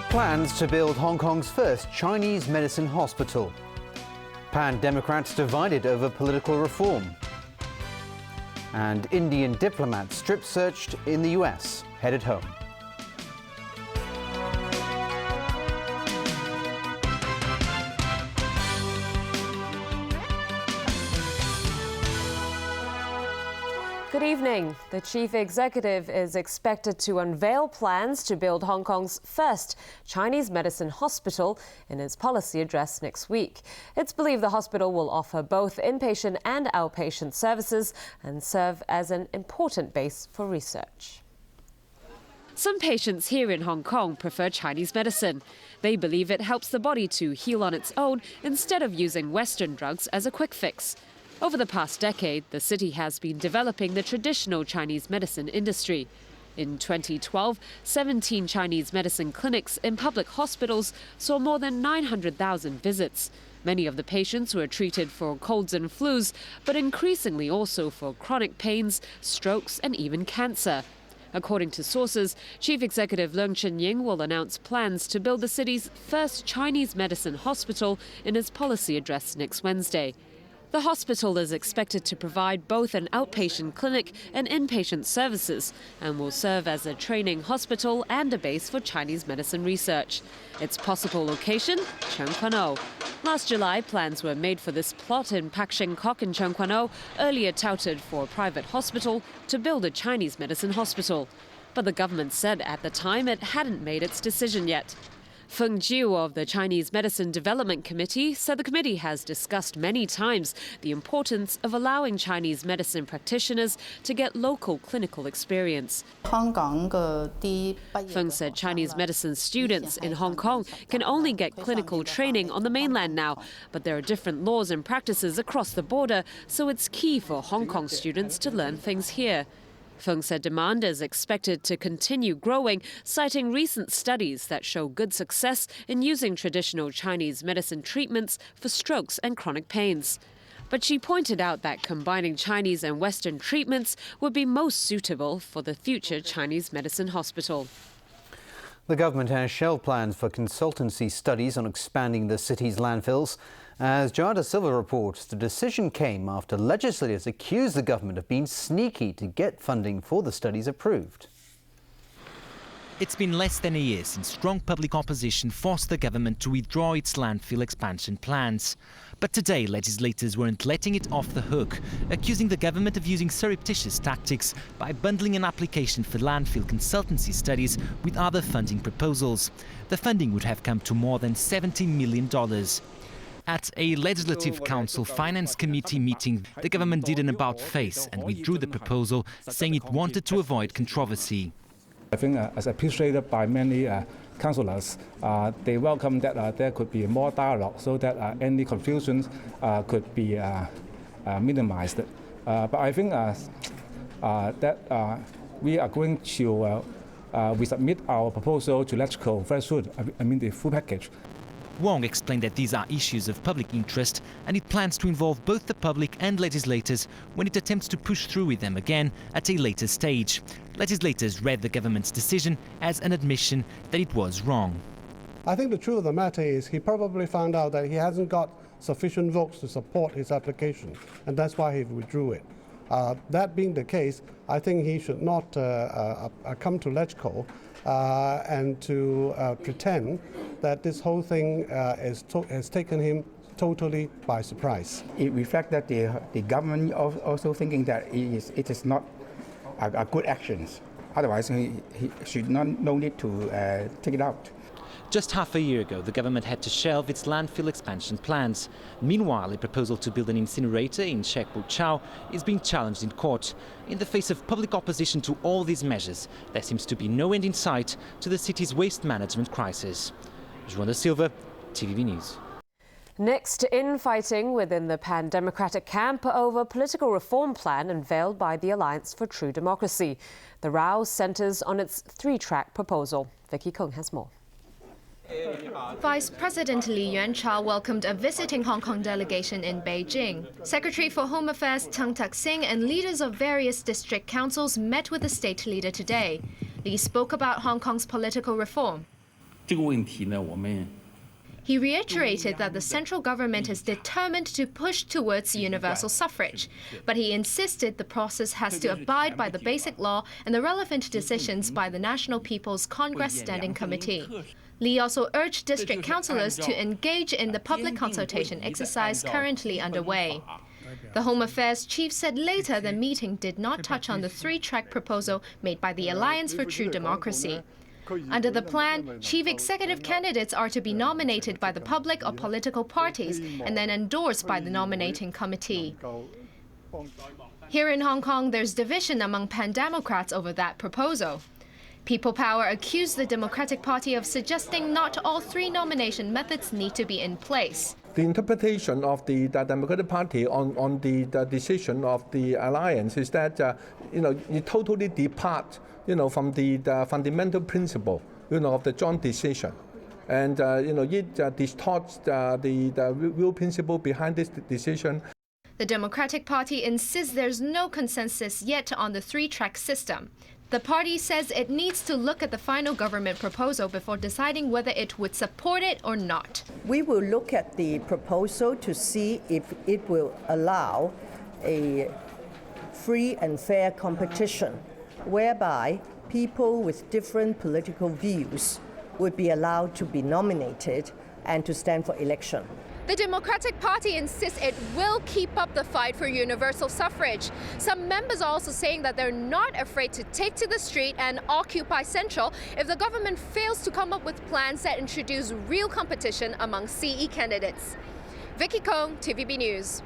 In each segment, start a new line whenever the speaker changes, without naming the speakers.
Plans to build Hong Kong's first Chinese medicine hospital. Pan-Democrats divided over political reform. And Indian diplomats strip-searched in the US, headed home.
Good evening. The chief executive is expected to unveil plans to build Hong Kong's first Chinese medicine hospital in his policy address next week. It's believed the hospital will offer both inpatient and outpatient services and serve as an important base for research. Some patients here in Hong Kong prefer Chinese medicine. They believe it helps the body to heal on its own instead of using Western drugs as a quick fix. Over the past decade, the city has been developing the traditional Chinese medicine industry. In 2012, 17 Chinese medicine clinics in public hospitals saw more than 900,000 visits. Many of the patients were treated for colds and flus, but increasingly also for chronic pains, strokes and even cancer. According to sources, Chief Executive Leung Chun-ying will announce plans to build the city's first Chinese medicine hospital in his policy address next Wednesday. The hospital is expected to provide both an outpatient clinic and inpatient services and will serve as a training hospital and a base for Chinese medicine research. Its possible location, Tseung Kwan O. Last July, plans were made for this plot in Pak Shing Kok in Tseung Kwan O, earlier touted for a private hospital, to build a Chinese medicine hospital. But the government said at the time it hadn't made its decision yet. Feng Jiu of the Chinese Medicine Development Committee said the committee has discussed many times the importance of allowing Chinese medicine practitioners to get local clinical experience. Feng said Chinese medicine students in Hong Kong can only get clinical training on the mainland now, but there are different laws and practices across the border, so it's key for Hong Kong students to learn things here. Feng said demand is expected to continue growing, citing recent studies that show good success in using traditional Chinese medicine treatments for strokes and chronic pains. But she pointed out that combining Chinese and Western treatments would be most suitable for the future Chinese medicine hospital.
The government has shelved plans for consultancy studies on expanding the city's landfills. As Jada Silva reports, the decision came after legislators accused the government of being sneaky to get funding for the studies approved.
It's been less than a year since strong public opposition forced the government to withdraw its landfill expansion plans. But today, legislators weren't letting it off the hook, accusing the government of using surreptitious tactics by bundling an application for landfill consultancy studies with other funding proposals. The funding would have come to more than $70 million. At a Legislative Council Finance Committee meeting, the government did an about-face and withdrew the proposal, saying it wanted to avoid controversy.
I think as appreciated by many councillors, they welcome that there could be more dialogue so that any confusions could be minimized. But I think that we are going to we submit our proposal to LegCo very soon, I mean the full package.
Wong explained that these are issues of public interest and it plans to involve both the public and legislators when it attempts to push through with them again at a later stage. Legislators read the government's decision as an admission that it was wrong.
I think the truth of the matter is he probably found out that he hasn't got sufficient votes to support his application, and that's why he withdrew it. That being the case, I think he should not come to LegCo and to pretend that this whole thing has taken him totally by surprise.
It reflects that the government also thinking that it is not a good actions. Otherwise, he should no need to take it out.
Just half a year ago, the government had to shelve its landfill expansion plans. Meanwhile, a proposal to build an incinerator in Shek Wu Chau is being challenged in court. In the face of public opposition to all these measures, there seems to be no end in sight to the city's waste management crisis. Jada Silva, TVB News.
Next, infighting within the pan-democratic camp over political reform plan unveiled by the Alliance for True Democracy. The row centres on its three-track proposal. Vicky Kung has more.
Vice President Li Yuanchao welcomed a visiting Hong Kong delegation in Beijing. Secretary for Home Affairs Teng Tak-sing and leaders of various district councils met with the state leader today. Li spoke about Hong Kong's political reform. He reiterated that the central government is determined to push towards universal suffrage, but he insisted the process has to abide by the basic law and the relevant decisions by the National People's Congress Standing Committee. Li also urged district councillors to engage in the public consultation exercise currently underway. The Home Affairs chief said later the meeting did not touch on the three-track proposal made by the Alliance for True Democracy. Under the plan, chief executive candidates are to be nominated by the public or political parties and then endorsed by the nominating committee. Here in Hong Kong, there's division among pan-democrats over that proposal. People Power accused the Democratic Party of suggesting not all three nomination methods need to be in place.
The interpretation of the Democratic Party on the decision of the alliance is that it totally depart from the fundamental principle of the joint decision, and it distorts the real principle behind this decision.
The Democratic Party insists there's no consensus yet on the three-track system. The party says it needs to look at the final government proposal before deciding whether it would support it or not.
We will look at the proposal to see if it will allow a free and fair competition, whereby people with different political views would be allowed to be nominated and to stand for election.
The Democratic Party insists it will keep up the fight for universal suffrage. Some members are also saying that they're not afraid to take to the street and occupy Central if the government fails to come up with plans that introduce real competition among CE candidates. Vicky Kong, TVB News.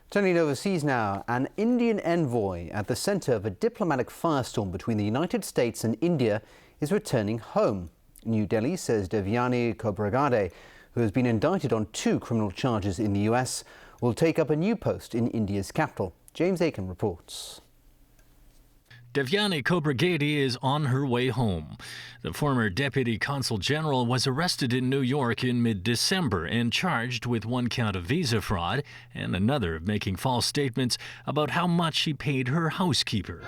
Turning overseas now, an Indian envoy at the centre of a diplomatic firestorm between the United States and India is returning home. New Delhi says Devyani Khobragade, who has been indicted on 2 criminal charges in the US, will take up a new post in India's capital. James Aiken reports.
Devyani Khobragade is on her way home. The former Deputy Consul General was arrested in New York in mid-December and charged with 1 count of visa fraud and another of making false statements about how much she paid her housekeeper.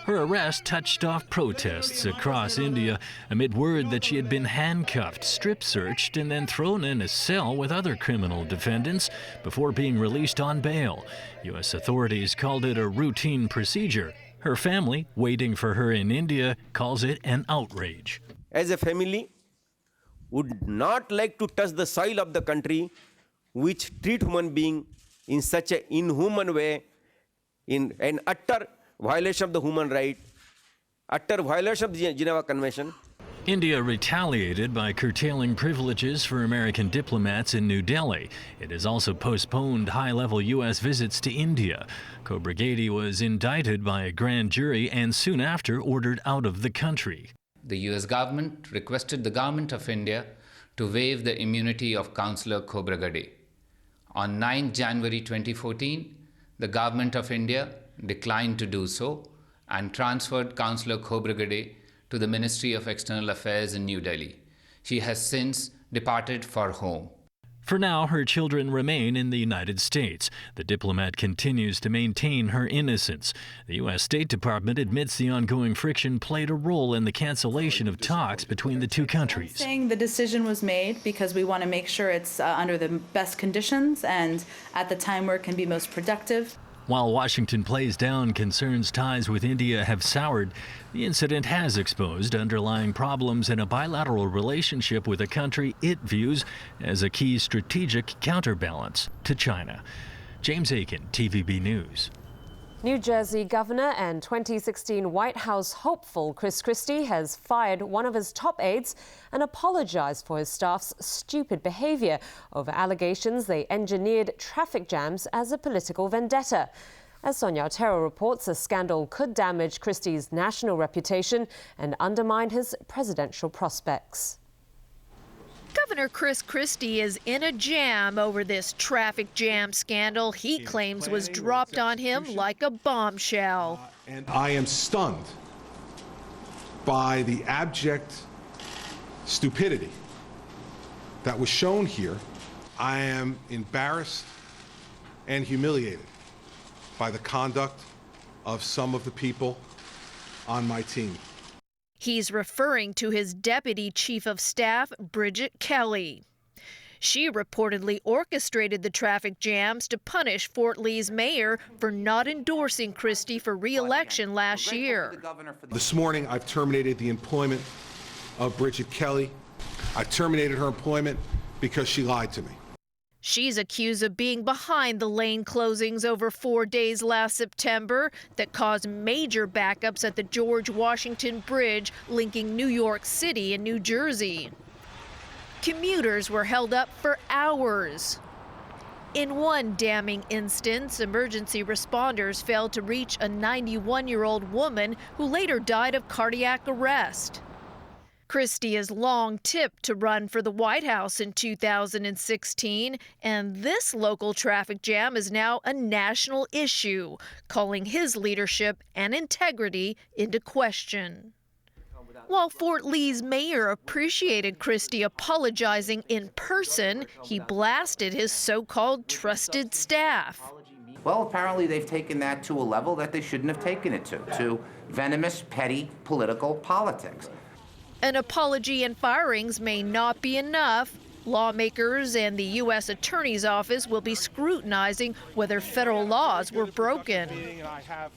Her arrest touched off protests across India amid word that she had been handcuffed, strip-searched, and then thrown in a cell with other criminal defendants before being released on bail. U.S. authorities called it a routine procedure. Her family, waiting for her in India, calls it an outrage.
As a family, would not like to touch the soil of the country which treat human being in such an inhuman way, in an utter violation of the human right, utter violation of the Geneva Convention.
India retaliated by curtailing privileges for American diplomats in New Delhi. It has also postponed high-level U.S. visits to India. Khobragade was indicted by a grand jury and soon after ordered out of the country.
The U.S. government requested the government of India to waive the immunity of Councillor Khobragade. On 9 January 2014, the government of India declined to do so and transferred Councillor Khobragade to the Ministry of External Affairs in New Delhi. She has since departed for home.
For now, her children remain in the United States. The diplomat continues to maintain her innocence. The U.S. State Department admits the ongoing friction played a role in the cancellation of talks between the two countries.
Saying the decision was made because we want to make sure it's under the best conditions and at the time where it can be most productive.
While Washington plays down concerns ties with India have soured, the incident has exposed underlying problems in a bilateral relationship with a country it views as a key strategic counterbalance to China. James Aiken, TVB News.
New Jersey Governor and 2016 White House hopeful Chris Christie has fired one of his top aides and apologized for his staff's stupid behavior over allegations they engineered traffic jams as a political vendetta. As Sonia Otero reports, the scandal could damage Christie's national reputation and undermine his presidential prospects.
Governor Chris Christie is in a jam over this traffic jam scandal he claims was dropped on him like a bombshell.
And I am stunned by the abject stupidity that was shown here, I am embarrassed and humiliated by the conduct of some of the people on my team.
He's referring to his Deputy Chief of Staff, Bridget Kelly. She reportedly orchestrated the traffic jams to punish Fort Lee's mayor for not endorsing Christie for re-election last year.
This morning, I've terminated the employment of Bridget Kelly. I terminated her employment because she lied to me.
She's accused of being behind the lane closings over 4 days last September that caused major backups at the George Washington Bridge linking New York City and New Jersey. Commuters were held up for hours. In one damning instance, emergency responders failed to reach a 91-year-old woman who later died of cardiac arrest. Christie has long tipped to run for the White House in 2016, and this local traffic jam is now a national issue, calling his leadership and integrity into question. While Fort Lee's mayor appreciated Christie apologizing in person, he blasted his so-called trusted staff.
Well, apparently they've taken that to a level that they shouldn't have taken it to venomous, petty political politics.
An apology and firings may not be enough. Lawmakers and the U.S. Attorney's Office will be scrutinizing whether federal laws were broken.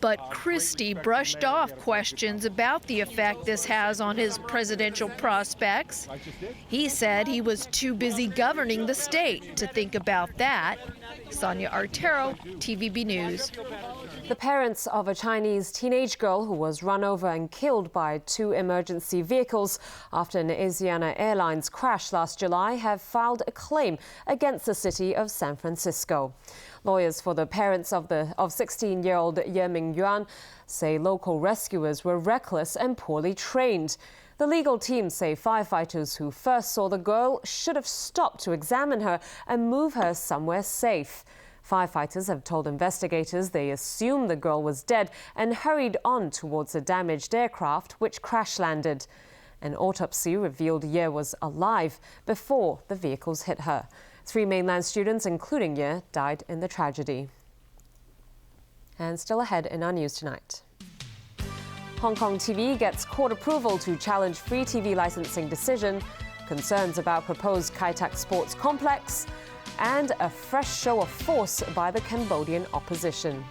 But Christie brushed off questions about the effect this has on his presidential prospects. He said he was too busy governing the state to think about that. Sonia Artero, TVB News.
The parents of a Chinese teenage girl who was run over and killed by 2 emergency vehicles after an Asiana Airlines crash last July have filed a claim against the city of San Francisco. Lawyers for the parents of 16-year-old Ye Mingyuan say local rescuers were reckless and poorly trained. The legal team say firefighters who first saw the girl should have stopped to examine her and move her somewhere safe. Firefighters have told investigators they assumed the girl was dead and hurried on towards a damaged aircraft which crash-landed. An autopsy revealed Ye was alive before the vehicles hit her. 3 mainland students, including Ye, died in the tragedy. And still ahead in our news tonight. Hong Kong TV gets court approval to challenge free TV licensing decision, concerns about proposed Kai Tak Sports Complex, and a fresh show of force by the Cambodian opposition.